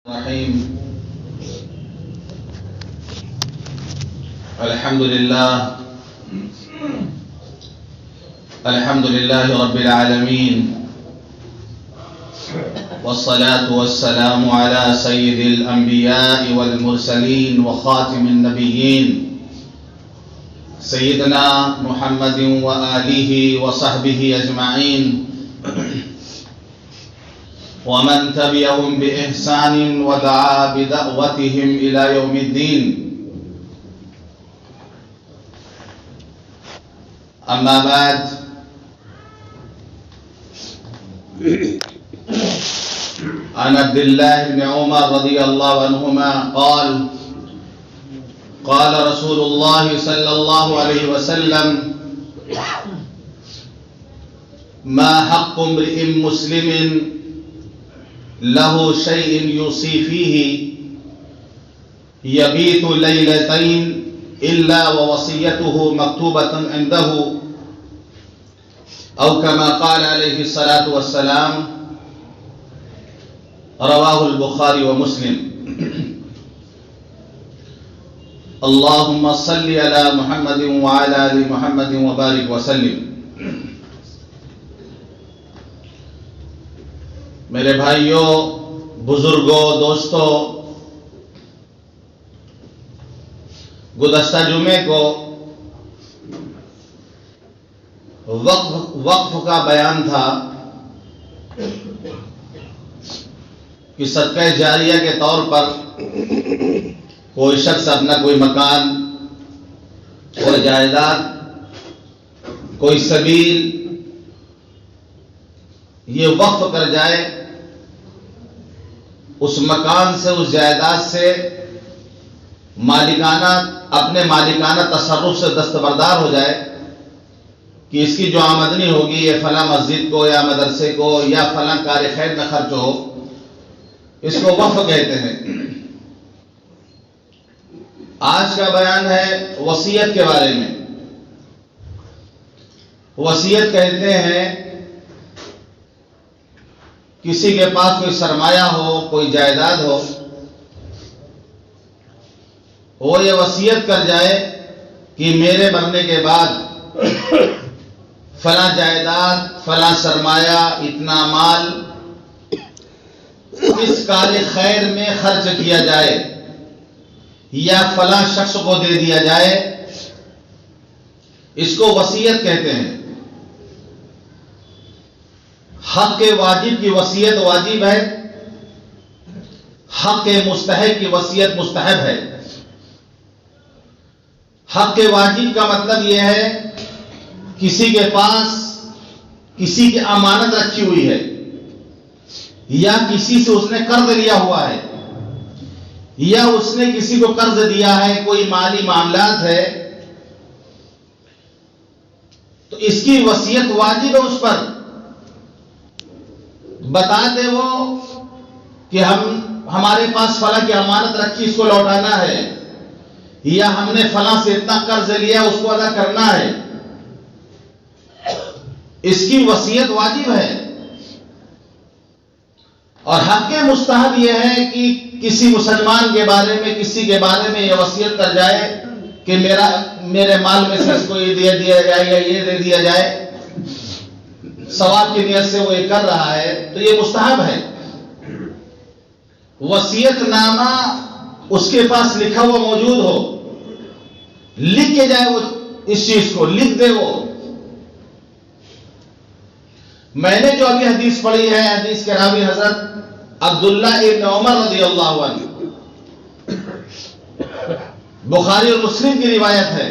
الرحيم. الحمد لله رب العالمين، والصلاة والسلام على سيد الأنبياء والمرسلين وخاتم النبيين سيدنا محمد وآله وصحبه أجمعين ومن تبعهم بإحسان ودعا بدعوتهم إلى يوم الدين. أما بعد، عن عبد الله بن عمر رضي الله عنهما قال: قال رسول الله صلى الله عليه وسلم: ما حق امرئ مسلم له شيء يوصي فيه يبيت ليلتين إلا ووصيته مكتوبة عنده، أو كما قال عليه الصلاة والسلام. رواه البخاري ومسلم. اللهم صل على محمد وعلى آل محمد وبارك وسلم. میرے بھائیوں، بزرگوں، دوستوں، گزشتہ جمعے کو وقف کا بیان تھا کہ صدقہ جاریہ کے طور پر کوئی شخص اپنا کوئی مکان، کوئی جائیداد، کوئی سبیل یہ وقف کر جائے، اس مکان سے، اس جائیداد سے اپنے مالکانہ تصرف سے دستبردار ہو جائے کہ اس کی جو آمدنی ہوگی یہ فلاں مسجد کو یا مدرسے کو یا فلاں کار خیر میں خرچ ہو، اس کو وقف کہتے ہیں. آج کا بیان ہے وصیت کے بارے میں. وصیت کہتے ہیں کسی کے پاس کوئی سرمایہ ہو، کوئی جائیداد ہو، وہ یہ وصیت کر جائے کہ میرے مرنے کے بعد فلاں جائیداد، فلاں سرمایہ، اتنا مال اس کار خیر میں خرچ کیا جائے یا فلاں شخص کو دے دیا جائے. اس کو وصیت کہتے ہیں. حق واجب کی وصیت واجب ہے، حق مستحب کی وصیت مستحب ہے. حق واجب کا مطلب یہ ہے کسی کے پاس کسی کی امانت رکھی ہوئی ہے یا کسی سے اس نے قرض لیا ہوا ہے یا اس نے کسی کو قرض دیا ہے، کوئی مالی معاملات ہے، تو اس کی وصیت واجب ہے. اس پر بتا دے وہ کہ ہمارے پاس فلاں کی امانت رکھی، اس کو لوٹانا ہے، یا ہم نے فلاں سے اتنا قرض لیا، اس کو ادا کرنا ہے. اس کی وصیت واجب ہے. اور حق مستحب یہ ہے کہ کسی مسلمان کے بارے میں، کسی کے بارے میں یہ وصیت کر جائے کہ میرے مال میں سے اس کو یہ دے دیا جائے یا یہ دے دیا جائے، ثواب کی نیت سے وہ یہ کر رہا ہے، تو یہ مستحب ہے. وصیت نامہ اس کے پاس لکھا ہوا موجود ہو، لکھ کے جائے، وہ اس چیز کو لکھ دے. وہ میں نے جو ابھی حدیث پڑھی ہے، حدیث کے راوی حضرت عبداللہ ابن عمر رضی اللہ عنہ، بخاری اور مسلم کی روایت ہے.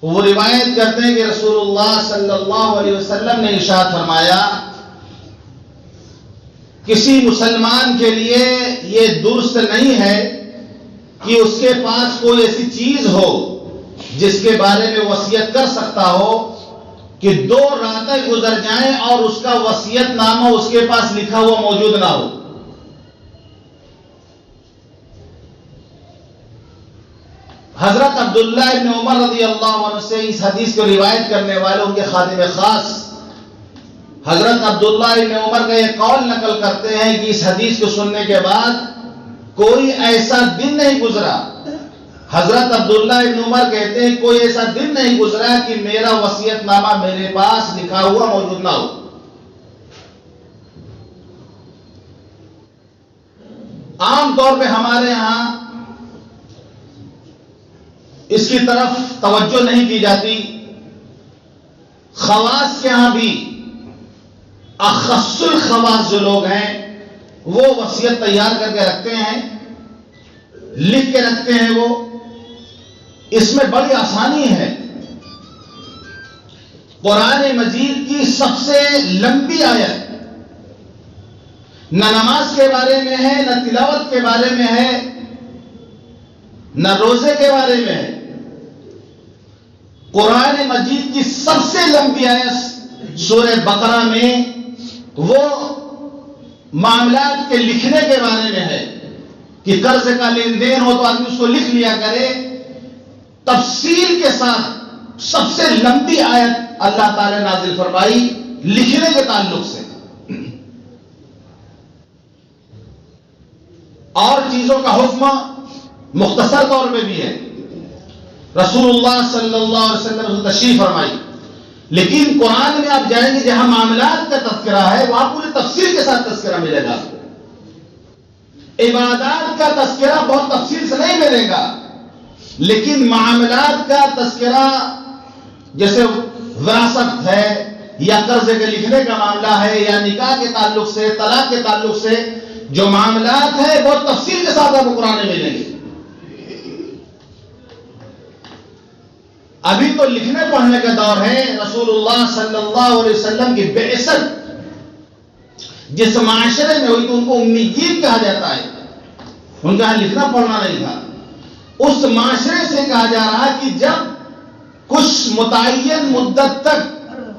وہ روایت کرتے ہیں کہ رسول اللہ صلی اللہ علیہ وسلم نے ارشاد فرمایا، کسی مسلمان کے لیے یہ درست نہیں ہے کہ اس کے پاس کوئی ایسی چیز ہو جس کے بارے میں وصیت کر سکتا ہو کہ 2 راتیں گزر جائیں اور اس کا وصیت نامہ اس کے پاس لکھا ہوا موجود نہ ہو. حضرت عبداللہ ابن عمر رضی اللہ عنہ سے اس حدیث کو روایت کرنے والے ان کے خادم خاص حضرت عبداللہ ابن عمر کا یہ قول نقل کرتے ہیں کہ اس حدیث کو سننے کے بعد کوئی ایسا دن نہیں گزرا، حضرت عبداللہ ابن عمر کہتے ہیں کوئی ایسا دن نہیں گزرا کہ میرا وصیت نامہ میرے پاس لکھا ہوا موجود نہ ہو۔ عام طور پہ ہمارے ہاں اس کی طرف توجہ نہیں کی جاتی، خواص کے ہاں بھی اخص الخواص جو لوگ ہیں وہ وصیت تیار کر کے رکھتے ہیں، لکھ کے رکھتے ہیں۔ وہ اس میں بڑی آسانی ہے۔ قرآن مجید کی سب سے لمبی آیت نہ نماز کے بارے میں ہے، نہ تلاوت کے بارے میں ہے، نہ روزے کے بارے میں ہے۔ قرآن مجید کی سب سے لمبی آیت سورہ بقرہ میں وہ معاملات کے لکھنے کے بارے میں ہے کہ قرض کا لین دین ہو تو آدمی اس کو لکھ لیا کرے۔ تفصیل کے ساتھ سب سے لمبی آیت اللہ تعالی نے نازل فرمائی لکھنے کے تعلق سے۔ اور چیزوں کا حکم مختصر طور پہ بھی ہے، رسول اللہ صلی اللہ علیہ وسلم نے تشریف فرمائی، لیکن قرآن میں آپ جائیں گے جہاں معاملات کا تذکرہ ہے وہاں پوری تفصیل کے ساتھ تذکرہ ملے گا۔ عبادات کا تذکرہ بہت تفصیل سے نہیں ملے گا، لیکن معاملات کا تذکرہ جیسے وراثت ہے یا قرض کے لکھنے کا معاملہ ہے یا نکاح کے تعلق سے، طلاق کے تعلق سے جو معاملات ہیں بہت تفصیل کے ساتھ آپ کو قرآن میں ملیں گے۔ ابھی تو لکھنے پڑھنے کا دور ہے۔ رسول اللہ صلی اللہ علیہ وسلم کی بعثت جس معاشرے میں ہوئی تو ان کو امیین کہا جاتا ہے، ان کا لکھنا پڑھنا نہیں تھا۔ اس معاشرے سے کہا جا رہا کہ جب کچھ متعین مدت تک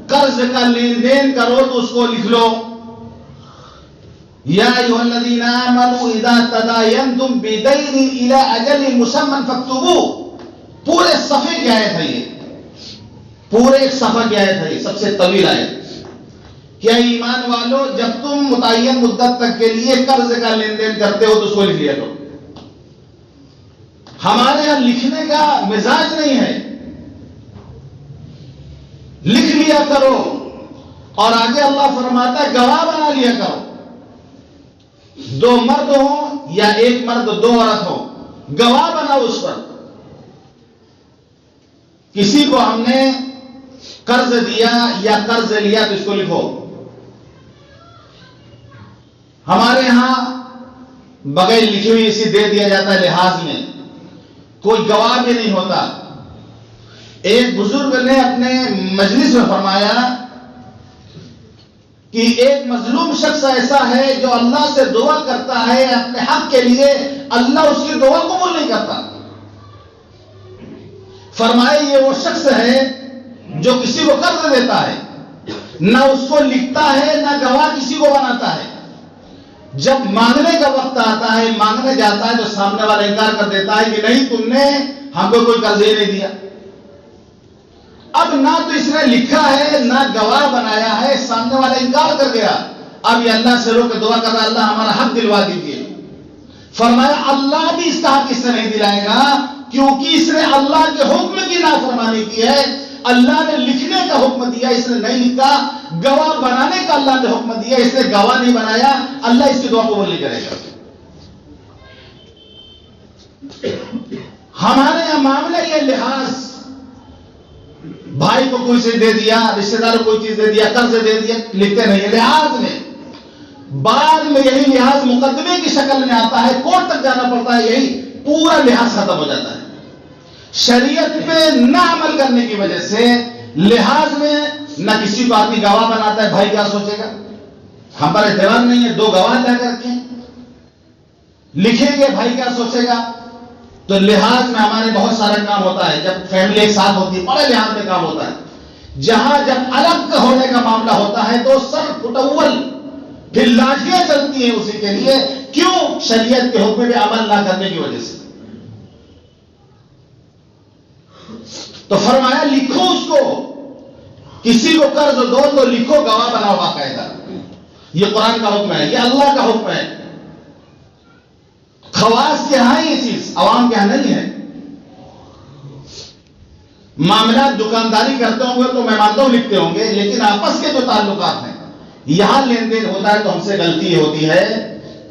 قرض کا لین دین کرو تو اس کو لکھ لو۔ یا ایھا الذین آمنوا اذا تداینتم بدین الی اجل مسمى فاکتبوہ۔ پورے صفحے کی آیت ہے یہ، پورے ایک صفحے کی آیت ہے، سب سے طویل آیت۔ کیا ایمان والو جب تم متعین مدت تک کے لیے قرض کا لین دین کرتے ہو تو اس کو لکھ لیا کرو۔ ہمارے یہاں لکھنے کا مزاج نہیں ہے، لکھ لیا کرو اور آگے اللہ فرماتا ہے گواہ بنا لیا کرو۔ دو مرد ہوں یا ایک مرد دو عورت ہو، گواہ بناؤ اس پر۔ کسی کو ہم نے قرض دیا یا قرض لیا تو اس کو لکھو۔ ہمارے ہاں بغیر لکھی ہوئی اسی دے دیا جاتا ہے، لحاظ میں کوئی گواہ بھی نہیں ہوتا۔ ایک بزرگ نے اپنے مجلس میں فرمایا کہ ایک مظلوم شخص ایسا ہے جو اللہ سے دعا کرتا ہے اپنے حق کے لیے، اللہ اس کی دعا قبول نہیں کرتا۔ فرمائے یہ وہ شخص ہے جو کسی کو قرض دیتا ہے، نہ اس کو لکھتا ہے نہ گواہ کسی کو بناتا ہے۔ جب مانگنے کا وقت آتا ہے، مانگنے جاتا ہے تو سامنے والا انکار کر دیتا ہے کہ نہیں تم نے ہم کو کوئی قرض ہی نہیں دیا۔ اب نہ تو اس نے لکھا ہے نہ گواہ بنایا ہے، سامنے والا انکار کر گیا۔ اب یہ اللہ سے رو کے دعا کر رہا ہے اللہ ہمارا حق دلوا دیجیے۔ فرمایا اللہ بھی اس کا حق اس سے نہیں دلائے گا کیونکہ اس نے اللہ کے حکم کی نافرمانی کی ہے۔ اللہ نے لکھنے کا حکم دیا، اس نے نہیں لکھا۔ گواہ بنانے کا اللہ نے حکم دیا، اس نے گواہ نہیں بنایا، اللہ اس کی دعا قبول نہیں کرے گا۔ ہمارے یہاں معاملہ یہ لحاظ، بھائی کو کوئی چیز دے دیا، رشتے دار کو کوئی چیز دے دیا، قرض دے دیا، لکھتے نہیں ہیں لحاظ میں۔ بعد میں یہی لحاظ مقدمے کی شکل میں آتا ہے، کورٹ تک جانا پڑتا ہے، یہی پورا لحاظ ختم ہو جاتا ہے۔ شریعت پہ نہ عمل کرنے کی وجہ سے لحاظ میں نہ کسی کو آدمی گواہ بناتا ہے، بھائی کیا سوچے گا، ہم پر اعتبار نہیں ہے، دو گواہ لا کر کے لکھیں گے، بھائی کیا سوچے گا۔ تو لحاظ میں ہمارے بہت سارا کام ہوتا ہے، جب فیملی ایک ساتھ ہوتی ہے بڑے لحاظ میں کام ہوتا ہے۔ جہاں جب الگ ہونے کا معاملہ ہوتا ہے تو سر پھٹول پھر لاٹھیاں چلتی ہیں اسی کے لیے، کیوں؟ شریعت کے حکم پہ عمل نہ کرنے کی وجہ سے۔ تو فرمایا لکھو اس کو، کسی کو قرض دو تو لکھو، گواہ بناؤ باقاعدہ. یہ قرآن کا حکم ہے، یہ اللہ کا حکم ہے. خواص کے ہاں یہ چیز، عوام کے ہاں نہیں ہے. معاملات دکانداری کرتے ہوں گے تو میں مانتا ہوں لکھتے ہوں گے، لیکن آپس کے جو تعلقات ہیں یہاں لین دین ہوتا ہے تو ہم سے غلطی ہوتی ہے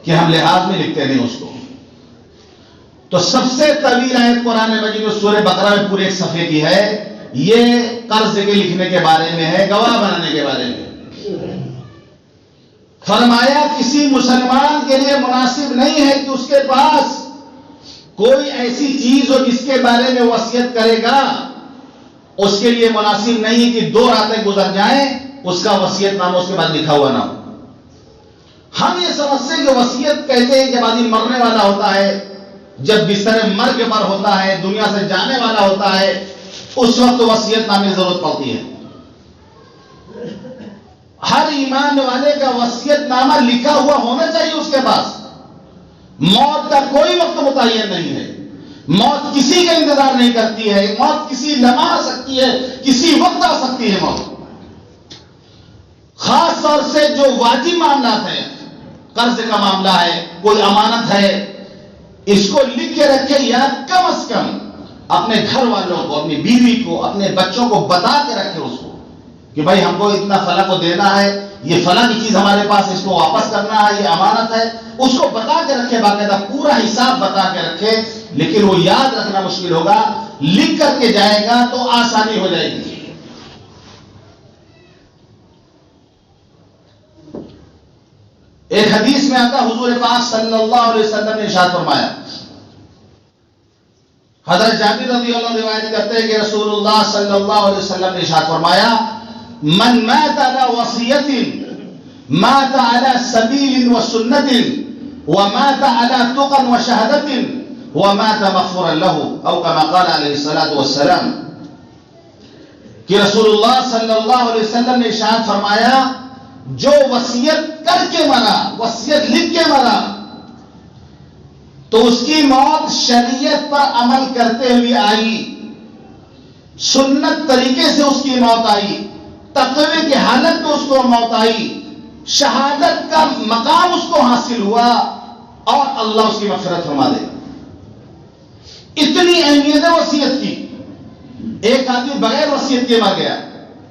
کہ ہم لحاظ میں لکھتے نہیں اس کو. تو سب سے طویل آیت قرآن مجید میں سورہ بقرہ میں پورے ایک صفحے کی ہے، یہ قرض کے لکھنے کے بارے میں ہے، گواہ بنانے کے بارے میں. فرمایا کسی مسلمان کے لیے مناسب نہیں ہے کہ اس کے پاس کوئی ایسی چیز ہو جس کے بارے میں وصیت کرے گا. اس کے لیے مناسب نہیں ہے کہ 2 راتیں گزر جائیں اس کا وصیت نامہ اس کے بعد لکھا ہوا نہ ہو. ہم یہ سمجھتے ہیں کہ وصیت کہتے ہیں جب آدمی مرنے والا ہوتا ہے، جب بستر مرگ پر ہوتا ہے، دنیا سے جانے والا ہوتا ہے، اس وقت وصیت نامے کی ضرورت پڑتی ہے. ہر ایمان والے کا وصیت نامہ لکھا ہوا ہونا چاہیے اس کے پاس. موت کا کوئی وقت متعین نہیں ہے، موت کسی کا انتظار نہیں کرتی ہے، موت کسی لمحہ آ سکتی ہے، کسی وقت آ سکتی ہے موت. خاص طور سے جو واجب معاملات ہیں، قرض کا معاملہ ہے، کوئی امانت ہے، اس کو لکھ کے رکھے، یا کم از کم اپنے گھر والوں کو، اپنی بیوی کو، اپنے بچوں کو بتا کے رکھے اس کو کہ بھائی ہم کو اتنا فلاں کو دینا ہے، یہ فلاں کی چیز ہمارے پاس، اس کو واپس کرنا ہے، یہ امانت ہے. اس کو بتا کے رکھے، باقاعدہ پورا حساب بتا کے رکھے. لیکن وہ یاد رکھنا مشکل ہوگا، لکھ کر کے جائے گا تو آسانی ہو جائے گی. ایک حدیث میں آتا حضور پاک صلی اللہ علیہ وسلم نے ارشاد فرمایا، حضرت جابر رضی اللہ عنہ روایت کرتے ہیں کہ رسول اللہ صلی اللہ علیہ وسلم نے ارشاد فرمایا، من مات على وصیۃ مات على سبیل وسنۃ ومات على تقى وشهادۃ ومات مغفورا له، او كما قال علیہ الصلوۃ والسلام. کہ رسول اللہ صلی اللہ علیہ وسلم نے ارشاد فرمایا، جو وصیت کر کے مرا، وصیت لکھ کے مرا، تو اس کی موت شریعت پر عمل کرتے ہوئے آئی، سنت طریقے سے اس کی موت آئی، تقوی کی حالت میں اس کو موت آئی، شہادت کا مقام اس کو حاصل ہوا، اور اللہ اس کی مغفرت فرما دے. اتنی اہمیت ہے وصیت کی. ایک آدمی بغیر وصیت کے مر گیا،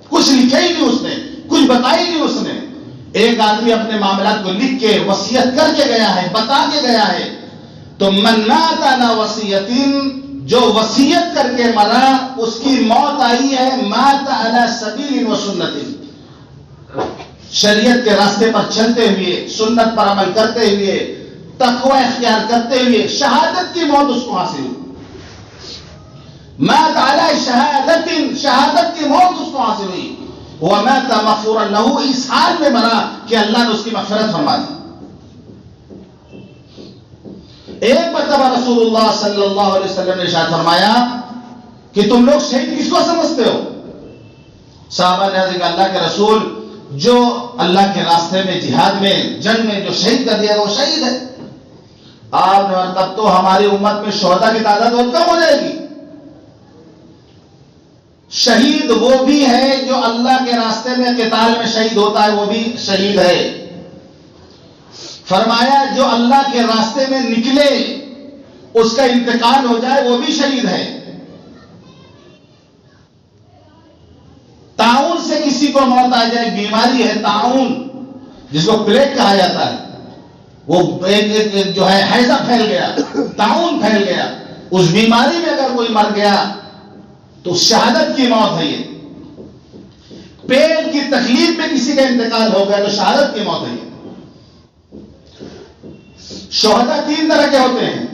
کچھ لکھا ہی نہیں اس نے، کچھ بتائی نہیں اس نے. ایک آدمی اپنے معاملات کو لکھ کے وصیت کر کے گیا ہے، بتا کے گیا ہے، تو من مات علی وصیۃ، جو وصیت کر کے مرا اس کی موت آئی ہے مات علی سبیل وسنۃ، شریعت کے راستے پر چلتے ہوئے، سنت پر عمل کرتے ہوئے، تقوی اختیار کرتے ہوئے، شہادت کی موت اس کو حاصل ہوئی. مات علی شہادت، شہادت کی موت اس کو حاصل ہوئی. ومات مغفورا له، اس حال میں مرا کہ اللہ نے اس کی مغفرت فرما دی. ایک مرتبہ رسول اللہ صلی اللہ علیہ وسلم نے ارشاد فرمایا کہ تم لوگ شہید کس کو سمجھتے ہو؟ صحابہ نے کہا اللہ کے رسول، جو اللہ کے راستے میں، جہاد میں، جنگ میں جو شہید کر دیا وہ شہید ہے. آپ نے تب تو ہماری امت میں شہداء کی تعداد بہت کم ہو جائے گی. شہید وہ بھی ہے جو اللہ کے راستے میں قتال میں شہید ہوتا ہے، وہ بھی شہید ہے. فرمایا جو اللہ کے راستے میں نکلے، اس کا انتقال ہو جائے، وہ بھی شہید ہے. طاعون سے کسی کو موت آ جائے، بیماری ہے طاعون جس کو پلیگ کہا جاتا ہے، وہ ایک جو ہے ہیضہ پھیل گیا، طاعون پھیل گیا، اس بیماری میں اگر کوئی مر گیا تو شہادت کی موت ہے. یہ پیٹ کی تکلیف میں کسی کا انتقال ہو گیا تو شہادت کی موت ہے. یہ شہداء 3 طرح کے ہوتے ہیں،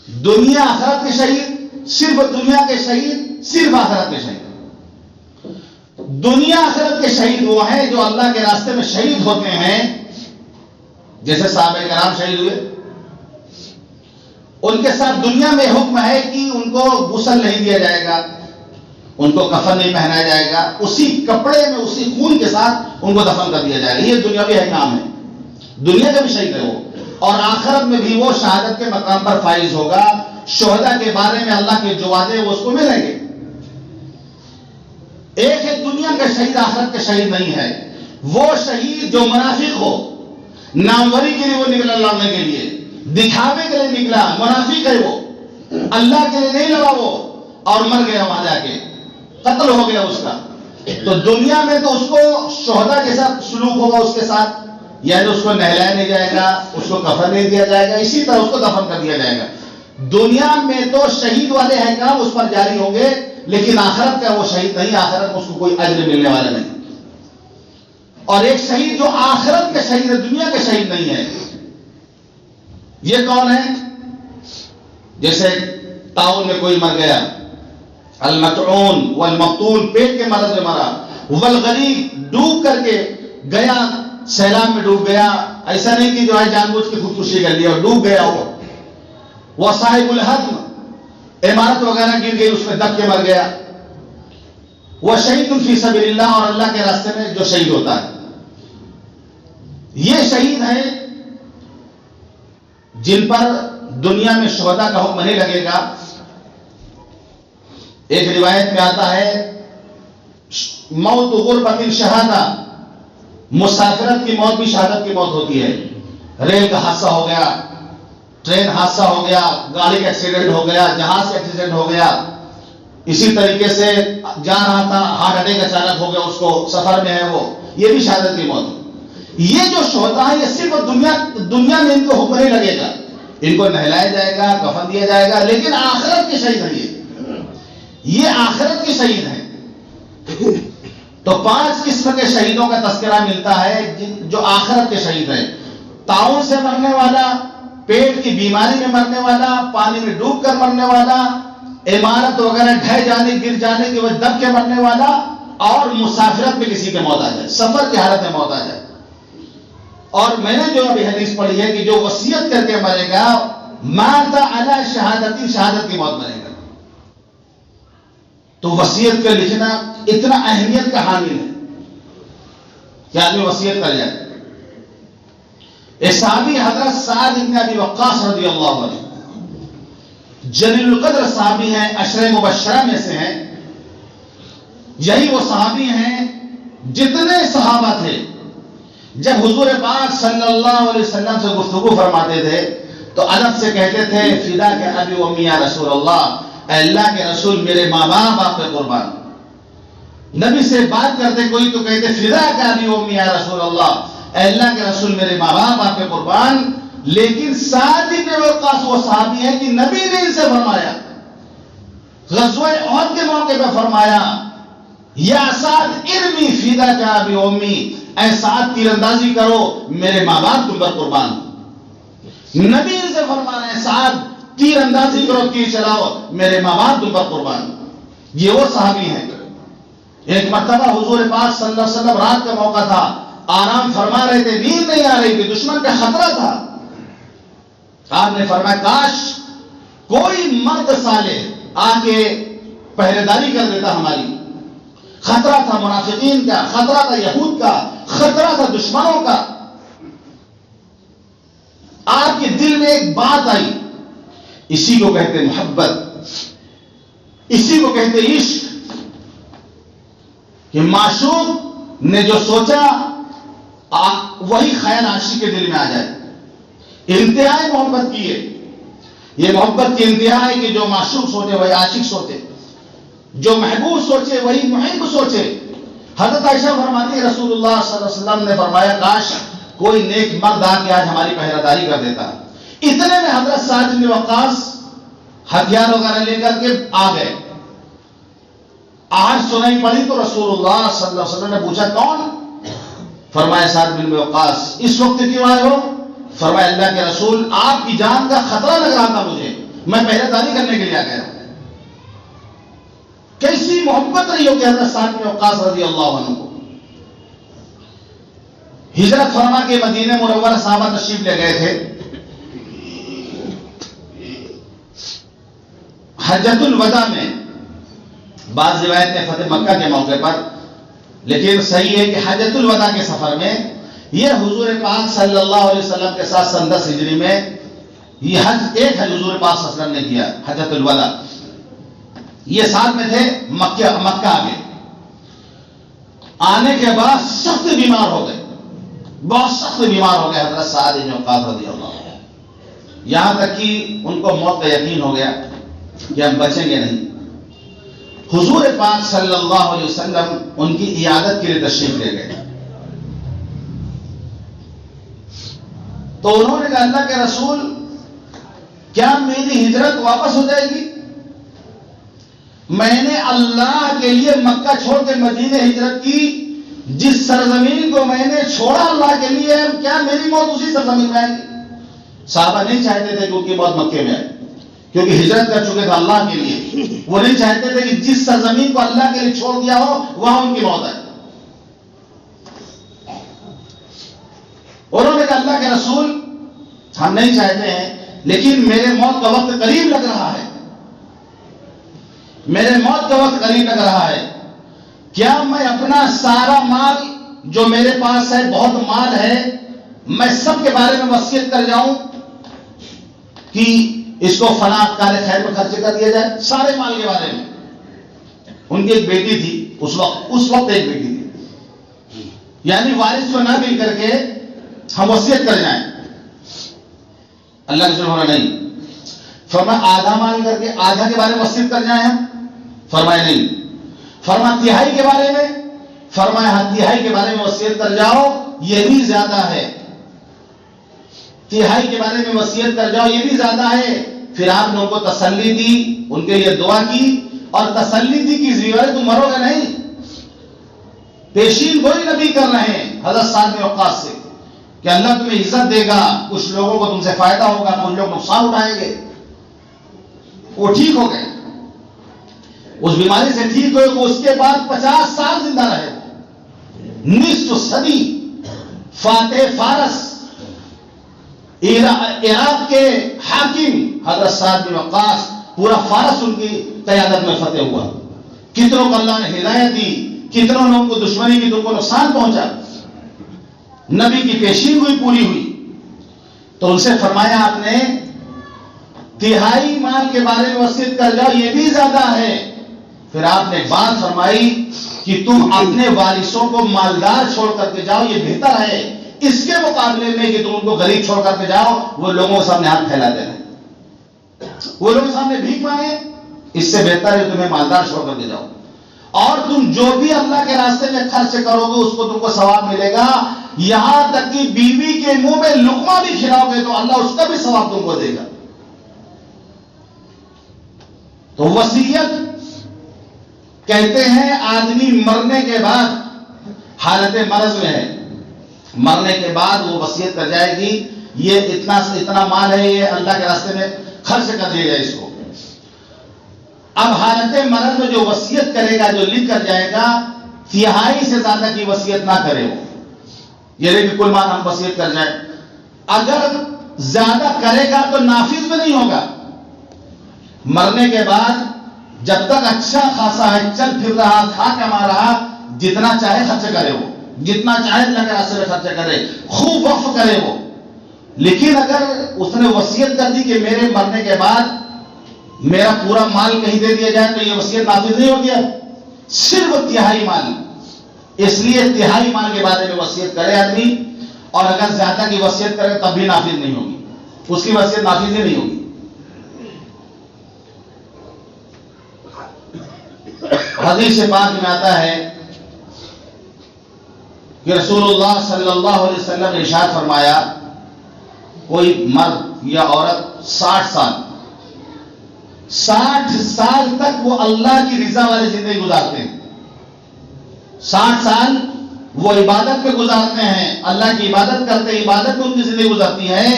دنیا آخرت کے شہید، صرف دنیا کے شہید، صرف آخرت کے شہید. دنیا آخرت کے شہید وہ ہیں جو اللہ کے راستے میں شہید ہوتے ہیں، جیسے صحابہ کرام شہید ہوئے. ان کے ساتھ دنیا میں حکم ہے کہ ان کو غسل نہیں دیا جائے گا، ان کو کفن نہیں پہنایا جائے گا، اسی کپڑے میں اسی خون کے ساتھ ان کو دفن کر دیا جائے گا. یہ دنیاوی احکام ہے، دنیا کا بھی شہید ہے وہ، اور آخرت میں بھی وہ شہادت کے مقام پر فائز ہوگا. شہداء کے بارے میں اللہ کے جو وعدے وہ اس کو ملیں گے. ایک ہے دنیا کا شہید، آخرت کا شہید نہیں ہے۔ وہ شہید جو منافق ہو، ناموری کے لیے وہ نکلا لڑنے کے لیے، دکھاوے کے لیے نکلا، منافق ہے وہ، اللہ کے لیے نہیں لڑا وہ، اور مر گیا وہاں جا کے، قتل ہو گیا اس کا۔ تو دنیا میں تو اس کو شہداء کے ساتھ سلوک ہوگا اس کے ساتھ، یعنی اس کو نہلایا نہیں جائے گا، اس کو کفن نہیں دیا جائے گا، اسی طرح اس کو دفن کر دیا جائے گا۔ دنیا میں تو شہید والے احکام اس پر جاری ہوں گے، لیکن آخرت کا وہ شہید نہیں، آخرت میں اس کو کوئی اجر ملنے والا نہیں۔ اور ایک شہید جو آخرت کا شہید ہے، دنیا کا شہید نہیں ہے، یہ کون ہے؟ جیسے طاعون میں کوئی مر گیا، المطعون والمقتول، پیٹ کے مرض میں مرا، والغریق ڈوب کر کے گیا، سیلاب میں ڈوب گیا، ایسا نہیں کہ جو ہے جان بوجھ کے خودکشی کر لیا اور ڈوب گیا وہ صاحب الحدم، عمارت وغیرہ گر گئی اس میں دب کے مر گیا، وہ شہید فی سبیل اللہ، اور اللہ کے راستے میں جو شہید ہوتا ہے، یہ شہید ہیں جن پر دنیا میں شہداء کا حکم نہیں لگے گا۔ ایک روایت میں آتا ہے موت غربت شہادہ، مسافرت کی موت بھی شہادت کی موت ہوتی ہے۔ ریل کا حادثہ ہو گیا، ٹرین حادثہ ہو گیا، گاڑی کا ایکسیڈنٹ ہو گیا، جہاز کا ایکسیڈنٹ ہو گیا، اسی طریقے سے جا رہا تھا، ہارٹ اٹیک اچانک ہو گیا اس کو، سفر میں ہے وہ، یہ بھی شہادت کی موت ہے۔ یہ جو شہداء ہیں یہ صرف دنیا میں ان کو حکم نہیں لگے گا، ان کو نہلایا جائے گا، کفن دیا جائے گا، لیکن آخرت کے شہید ہیں یہ آخرت کے شہید ہیں۔ تو 5 قسم کے شہیدوں کا تذکرہ ملتا ہے جو آخرت کے شہید ہیں۔ طاعون سے مرنے والا، پیٹ کی بیماری میں مرنے والا، پانی میں ڈوب کر مرنے والا، عمارت وغیرہ ڈھہ جانے گر جانے کی وجہ دب کے مرنے والا، اور مسافرت میں کسی کے موت آ جائے، سفر کی حالت میں موت آ جائے۔ اور میں نے جو ابھی حدیث پڑھی ہے کہ جو وصیت کر کے مرے گا، مات علی شہادتی، شہادت کی موت مرے گا۔ تو وصیت کا لکھنا اتنا اہمیت کا حامل ہے کہ آدمی وصیت کر جائے۔ ایک صحابی حضرت سعد بن ابی وقاص رضی اللہ عنہ، جلیل القدر صحابی ہیں، عشرہ مبشرہ میں سے ہیں۔ یہی وہ صحابی ہیں جتنے صحابہ تھے جب حضور پاک صلی اللہ علیہ وسلم سے گفتگو فرماتے تھے تو ادب سے کہتے تھے فدا کے ابی و امی یا رسول اللہ، اے اللہ کے رسول میرے ماں باپ آپ پہ قربان۔ نبی سے بات کرتے کوئی تو کہتے فدا کے ابی و امی یا رسول اللہ، اے اللہ کے رسول میرے ماں باپ آپ پہ قربان۔ لیکن سعد بن وقاص وہ صحابی ہے کہ نبی نے ان سے فرمایا، غزوہ احد کے موقع پہ فرمایا یا سعد ارمی فدا کے ابی و امی، اے سعد تیر اندازی کرو میرے ماں باپ تم پر قربان۔ نبی ان سے فرمانا ہے سعد تیر اندازی کرو، تیر چلاؤ میرے ماں باپ تم پر قربان۔ یہ وہ صحابی ہیں۔ ایک مرتبہ حضور پاک صلی اللہ علیہ وسلم رات کا موقع تھا، آرام فرما رہے تھے، نیند نہیں آ رہی تھی، دشمن کا خطرہ تھا۔ آپ نے فرمایا کاش کوئی مرد صالح آ کے پہرے داری کر دیتا ہماری۔ خطرہ تھا منافقین کا، خطرہ تھا یہود کا، خطرہ تھا دشمنوں کا۔ آپ کے دل میں ایک بات آئی، اسی کو کہتے محبت، اسی کو کہتے عشق، کہ معشوق نے جو سوچا وہی خیال عاشق کے دل میں آ جائے۔ انتہائی محبت کی ہے، یہ محبت کی انتہا ہے کہ جو معشوق سوچے وہی عاشق سوچے، جو محبوب سوچے وہی محب سوچے۔ حضرت عائشہ فرماتی ہے رسول اللہ صلی اللہ علیہ وسلم نے فرمایا کاش کوئی نیک مرد آ کے آج ہماری پہرہ داری کر دیتا۔ اتنے میں حضرت سعد بن وقاص ہتھیار وغیرہ لے کر کے آ گئے۔ آج سنائی پڑی تو رسول اللہ صلی اللہ علیہ وسلم نے پوچھا کون؟ فرمایا سعد بن وقاص۔ اس وقت کیوں آئے ہو؟ فرمایا اللہ کے رسول آپ کی جان کا خطرہ لگ رہا تھا مجھے، میں پہرہ داری کرنے کے لیے آ گیا۔ کیسی محبت رہی ہو کہ حضرت سعد بن وقاص رضی اللہ عنہ کو ہجرت فرما کے مدینہ منورہ صحابہ تشریف لے گئے تھے۔ حجۃ الوداع میں، بعض روایت میں فتح مکہ کے موقع پر، لیکن صحیح ہے کہ حجۃ الوداع کے سفر میں یہ حضور پاک صلی اللہ علیہ وسلم کے ساتھ سن 10 ہجری میں یہ ایک حج حضور پاک صلی اللہ علیہ وسلم نے کیا، حجۃ الوداع۔ یہ ساتھ میں تھے، مکہ آ گئے۔ آنے کے بعد سخت بیمار ہو گئے، بہت سخت بیمار ہو گئے حضرت سعد بن وقاص رضی اللہ عنہ، یہاں تک کہ ان کو موت کا یقین ہو گیا کہ ہم بچیں گے نہیں۔ حضور پاک صلی اللہ علیہ وسلم ان کی عیادت کے لیے تشریف لے گئے، تو انہوں نے کہا اللہ کے رسول کیا میری ہجرت واپس ہو جائے گی؟ میں نے اللہ کے لیے مکہ چھوڑ کے مدینے ہجرت کی، جس سرزمین کو میں نے چھوڑا اللہ کے لیے، کیا میری موت اسی سرزمین میں آئے گی؟ صحابہ نہیں چاہتے تھے کہ ان کی موت مکے میں آئے، کیونکہ ہجرت کر چکے تھے اللہ کے لیے، وہ نہیں چاہتے تھے کہ جس سرزمین کو اللہ کے لیے چھوڑ دیا ہو وہاں ان کی موت آئے۔ انہوں نے کہا اللہ کے رسول ہم نہیں چاہتے ہیں، لیکن میرے موت کا وقت قریب لگ رہا ہے، میرے موت کا وقت قریب لگ رہا ہے، کیا میں اپنا سارا مال جو میرے پاس ہے، بہت مال ہے، میں سب کے بارے میں وصیت کر جاؤں کہ اس کو فلاں کار خیر میں خرچ کر دیا جائے، سارے مال کے بارے میں؟ ان کی ایک بیٹی تھی اس وقت ایک بیٹی تھی، یعنی وارث کو نہ مل کر کے ہم وصیت کر جائیں۔ اللہ کے رسول نہیں فرمایا آدھا مال کر کے آدھا کے بارے میں وصیت کر جائیں ہم؟ فرمایا نہیں۔ فرمایا تہائی کے بارے میں؟ فرمایا ہاں تہائی کے بارے میں وصیت کر جاؤ، یہ بھی زیادہ ہے، تہائی کے بارے میں وصیت کر جاؤ یہ بھی زیادہ ہے۔ پھر آپ نے ان کو تسلی دی، ان کے لیے دعا کی اور تسلی دی کہ اس بیماری تم مرو گے نہیں۔ پیشین گوئی نبی کر رہے ہیں حضرت سعد بن وقاص سے کہ اللہ تمہیں عزت دے گا، کچھ لوگوں کو تم سے فائدہ ہوگا، کچھ لوگ نقصان اٹھائیں گے۔ وہ ٹھیک ہو گئے، اس بیماری سے ٹھیک ہوئے، وہ اس کے بعد 50 سال زندہ رہے، نصف صدی فاتح فارس عراق کے حاکم حضرت سعد بن وقاص، پورا فارس ان کی قیادت میں فتح ہوا، کتنوں کو اللہ نے ہدایت دی، کتنوں لوگوں کو دشمنی کی، تم کو نقصان پہنچا، نبی کی پیشین ہوئی پوری ہوئی۔ تو ان سے فرمایا آپ نے تہائی مال کے بارے میں وصیت کر جاؤ یہ بھی زیادہ ہے۔ پھر آپ نے ایک بات فرمائی کہ تم اپنے وارثوں کو مالدار چھوڑ کر کے جاؤ، یہ بہتر ہے اس کے مقابلے میں کہ تم ان کو غریب چھوڑ کر کے جاؤ، وہ لوگوں کے سامنے ہاتھ پھیلا دے رہے، وہ لوگوں کے سامنے بھیک مانگے، اس سے بہتر ہے تمہیں مالدار چھوڑ کر کے جاؤ، اور تم جو بھی اللہ کے راستے میں خرچ کرو گے اس کو تم کو ثواب ملے گا، یہاں تک کہ بیوی کے منہ میں لقمہ بھی کھلاؤ گے تو اللہ اس کا بھی ثواب تم کو دے گا۔ تو وصیت کہتے ہیں آدمی مرنے کے بعد حالت مرض میں ہے، مرنے کے بعد وہ وصیت کر جائے گی یہ اتنا مال ہے، یہ اللہ کے راستے میں خرچ کر دیا جائے اس کو۔ اب حالت مرض میں جو وصیت کرے گا، جو لکھ کر جائے گا، تہائی سے زیادہ کی وصیت نہ کرے، وہ یہ نہیں کہ کل مال ہم وصیت کر جائیں، اگر زیادہ کرے گا تو نافذ بھی نہیں ہوگا۔ مرنے کے بعد جب تک اچھا خاصا ہے، چل پھر رہا، کھا کما رہا، جتنا چاہے خرچ کرے، وہ جتنا چاہے اللہ کے راستے میں خرچ کرے، خوب وقف کرے وہ، لیکن اگر اس نے وصیت کر دی کہ میرے مرنے کے بعد میرا پورا مال کہیں دے دیا جائے تو یہ وصیت نافذ نہیں ہوگی، صرف تہائی مال۔ اس لیے تہائی مال کے بارے میں وصیت کرے آدمی، اور اگر زیادہ کی وصیت کرے تب بھی نافذ نہیں ہوگی، اس کی وصیت نافذ نہیں ہوگی۔ حدیث پاک میں آتا ہے کہ رسول اللہ صلی اللہ علیہ وسلم نے ارشاد فرمایا، کوئی مرد یا عورت 60 سال تک وہ اللہ کی رضا والی زندگی گزارتے ہیں، 60 سال وہ عبادت پہ گزارتے ہیں، اللہ کی عبادت کرتے ہیں، عبادت میں ان کی زندگی گزارتی ہے،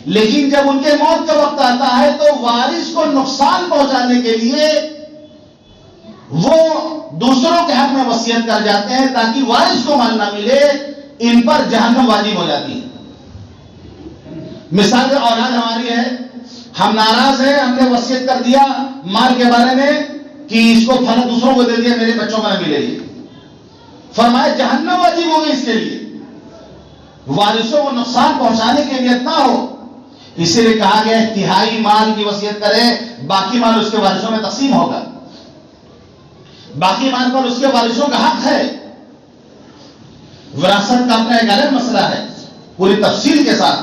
لیکن جب ان کے موت کا وقت آتا ہے تو وارث کو نقصان پہنچانے کے لیے وہ دوسروں کے حق میں وصیت کر جاتے ہیں تاکہ وارث کو مال نہ ملے، ان پر جہنم واجب ہو جاتی ہے۔ مثال اولاد ہماری ہے، ہم ناراض ہیں، ہم نے وصیت کر دیا مال کے بارے میں کہ اس کو پھل دوسروں کو دے دیا، میرے بچوں کا نہ ملے گی، فرمایا جہنم واجب ہو گئی اس کے لیے، وارثوں کو نقصان پہنچانے کے لیے نہ ہو، اسی لیے کہا گیا تہائی مال کی وصیت کرے، باقی مال اس کے وارثوں میں تقسیم ہوگا، باقی مال پر اس کے وارثوں کا حق ہے، وراثت کا اپنا ایک الگ مسئلہ ہے پوری تفصیل کے ساتھ.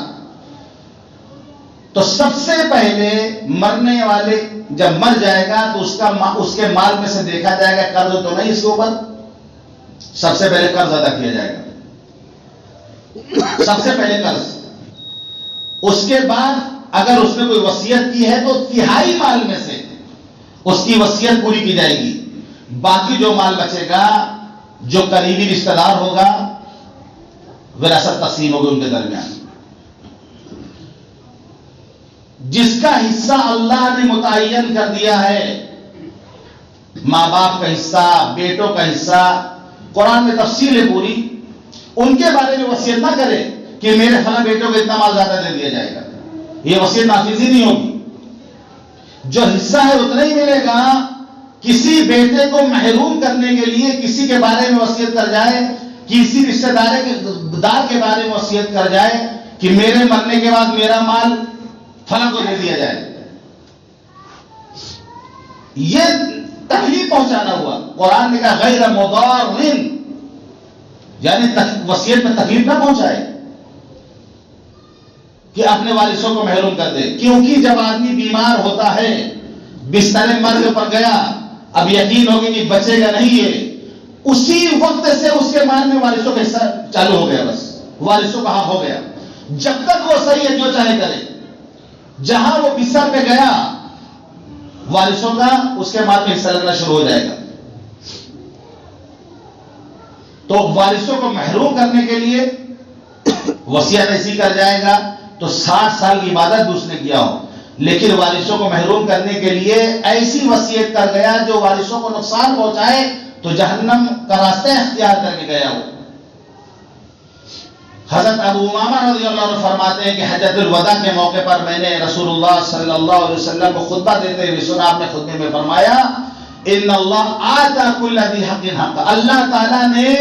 تو سب سے پہلے مرنے والے جب مر جائے گا تو اس کے مال میں سے دیکھا جائے گا قرض تو نہیں اس کے اوپر. سب سے پہلے قرض ادا کیا جائے گا, سب سے پہلے قرض. اس کے بعد اگر اس نے کوئی وصیت کی ہے تو تہائی مال میں سے اس کی وصیت پوری کی جائے گی. باقی جو مال بچے گا, جو قریبی رشتہ دار ہوگا, وراثت تقسیم ہوگی ان کے درمیان. جس کا حصہ اللہ نے متعین کر دیا ہے, ماں باپ کا حصہ, بیٹوں کا حصہ, قرآن میں تفصیل ہے پوری, ان کے بارے میں وصیت نہ کرے کہ میرے فلاں بیٹوں کو اتنا مال زیادہ دے دیا جائے گا. یہ وصیت نافذ ہی نہیں ہوگی. جو حصہ ہے اتنا ہی ملے گا. کسی بیٹے کو محروم کرنے کے لیے کسی کے بارے میں وصیت کر جائے, کسی رشتہ دار کے بارے میں وصیت کر جائے کہ میرے مرنے کے بعد میرا مال فلاں کو دے دیا جائے, یہ تکلیف پہنچانا ہوا. قرآن نے کہا غیر مضار, یعنی وصیت میں تکلیف نہ پہنچائے کہ اپنے وارثوں کو محروم کر دے. کیونکہ جب آدمی بیمار ہوتا ہے, بستر مرگ پر گیا, اب یقین ہوگی کہ بچے گا نہیں ہے, اسی وقت سے اس کے مال میں وارثوں کا حصہ چالو ہو گیا, بس وارثوں کا حق ہو گیا. جب تک وہ صحیح ہے جو چاہے کرے, جہاں وہ بستر پہ گیا وارثوں کا اس کے مال میں حصہ لگنا شروع ہو جائے گا. تو وارثوں کو محروم کرنے کے لیے وصیت ایسی کر جائے گا تو 60 سال کی عبادت بھی اس نے کیا ہو, لیکن وارثوں کو محروم کرنے کے لیے ایسی وصیت کر گیا جو وارثوں کو نقصان پہنچائے تو جہنم کا راستہ اختیار کر کے گیا ہو. حضرت ابو امامہ رضی اللہ عنہ فرماتے ہیں کہ حجۃ الوداع کے موقع پر میں نے رسول اللہ صلی اللہ علیہ وسلم کو خطبہ دیتے ہوئے سنا. آپ نے خطبے میں فرمایا ان اللہ آتا کل ذی حق حق, اللہ تعالیٰ نے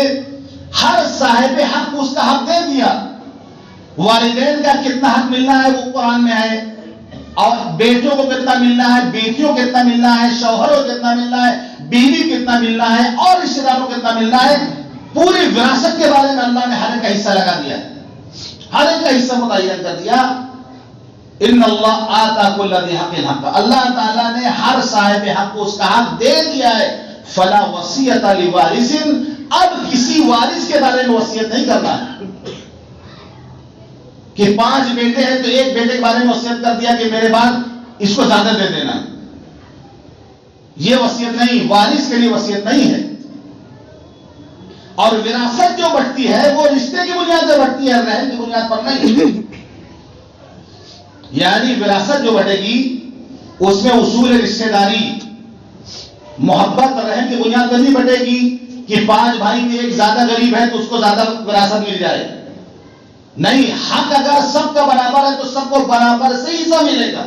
ہر صاحب حق اس کا حق دے دیا. والدین کا کتنا حق ملنا ہے وہ قرآن میں ہے, اور بیٹوں کو کتنا ملنا ہے, بیٹیوں کو کتنا ملنا ہے, شوہر کو کتنا ملنا ہے, بیوی کتنا ملنا ہے, اور رشتہ داروں کو کتنا ملنا ہے. پوری وراثت کے بارے میں اللہ نے ہر ایک کا حصہ لگا دیا, ہر ایک کا حصہ متعین کر دیا. ان اللہ آتا کل ذی حق حق, اللہ تعالیٰ نے ہر صاحب حق کو اس کا حق دے دیا ہے. فلا وصیت لوارث, اب کسی وارث کے بارے میں وصیت نہیں کرنا ہے کہ 5 بیٹے ہیں تو ایک بیٹے کے بارے میں وصیت کر دیا کہ میرے بعد اس کو زیادہ دے دینا. یہ وصیت نہیں, وارث کے لیے وصیت نہیں ہے. اور وراثت جو بٹتی ہے وہ رشتے کی بنیاد پر بٹتی ہے, رحم کی بنیاد پر نہیں. یعنی وراثت جو بٹے گی اس میں اصول رشتہ داری, محبت, رحم کی بنیاد پر نہیں بٹے گی کہ 5 بھائی میں ایک زیادہ غریب ہے تو اس کو زیادہ وراثت مل جائے. نہیں, حق اگر سب کا برابر ہے تو سب کو برابر سے ہی حصہ ملے گا.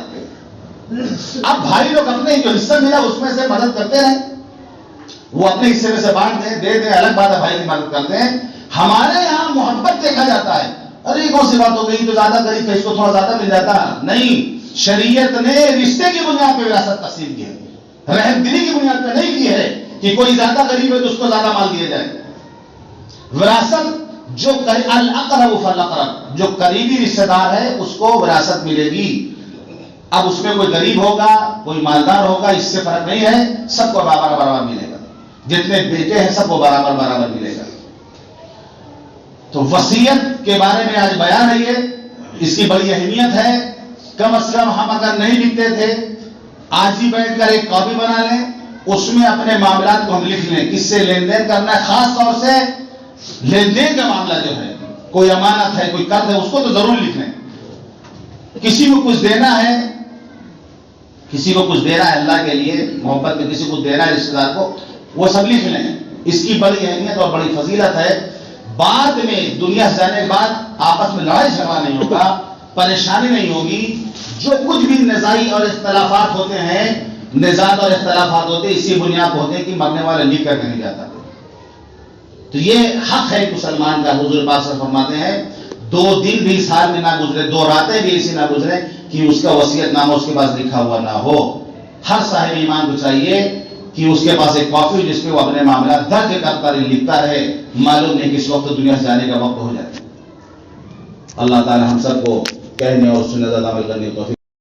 اب بھائی لوگ اپنے جو حصہ ملا اس میں سے مدد کرتے رہیں, وہ اپنے حصے میں سے بانٹ دیں, دے دیں, الگ بات ہے, بھائی کی مدد کرتے ہیں. ہمارے یہاں محبت دیکھا جاتا ہے, ارے کون سی بات ہو گئی تو زیادہ غریب تھا اس کو تھوڑا زیادہ مل جاتا. نہیں, شریعت نے رشتے کی بنیاد پہ وراثت تقسیم کی ہے, رحم دلی کی بنیاد پہ نہیں کی ہے کہ کوئی زیادہ غریب ہے تو اس کو زیادہ مال دیا جائے. وراثت جو الاقرب فالاقرب, جو قریبی رشتہ دار ہے اس کو وراثت ملے گی. اب اس میں کوئی غریب ہوگا, کوئی مالدار ہوگا, اس سے فرق نہیں ہے, سب کو برابر برابر ملے گا. جتنے بیٹے ہیں سب کو برابر برابر ملے گا. تو وصیت کے بارے میں آج بیان ہے, یہ اس کی بڑی اہمیت ہے. کم از کم ہم اگر نہیں لکھتے تھے, آج ہی بیٹھ کر ایک کاپی بنا لیں, اس میں اپنے معاملات کو ہم لکھ لیں, کس سے لین دین کرنا ہے, خاص طور سے لین دین کا معاملہ جو ہے, کوئی امانت ہے, کوئی قرض ہے, اس کو تو ضرور لکھ لیں. کسی کو کچھ دینا ہے, کسی کو کچھ دینا ہے اللہ کے لیے, محبت میں کسی کو دینا ہے رشتہ دار کو, وہ سب لکھ لیں. اس کی بڑی اہمیت اور بڑی فضیلت ہے. بعد میں دنیا سے جانے کے بعد آپس میں لڑائی جھگڑا نہیں ہوگا, پریشانی نہیں ہوگی. جو کچھ بھی نزاعی اور اختلافات ہوتے ہیں, نزاعات اور اختلافات ہوتے ہیں, اسی بنیاد ہوتے ہیں کہ مرنے والا لکھ کر نہیں جاتا. تو یہ حق ہے مسلمان کا. حضور پاک صلی اللہ علیہ وسلم فرماتے ہیں 2 دن بھی سال میں نہ گزرے, 2 راتیں بھی ایسی نہ گزرے کہ اس کا وصیت نامہ اس کے پاس لکھا ہوا نہ ہو. ہر صاحب ایمان کو چاہیے کہ اس کے پاس ایک کاپی ہو جس پہ وہ اپنے معاملات درج کرتا رہے، لکھتا رہے، معلوم نہیں کس وقت دنیا سے جانے کا وقت ہو جائے۔ اللہ تعالی ہم سب کو کہنے اور سننے کا عمل کرنے کی توفیق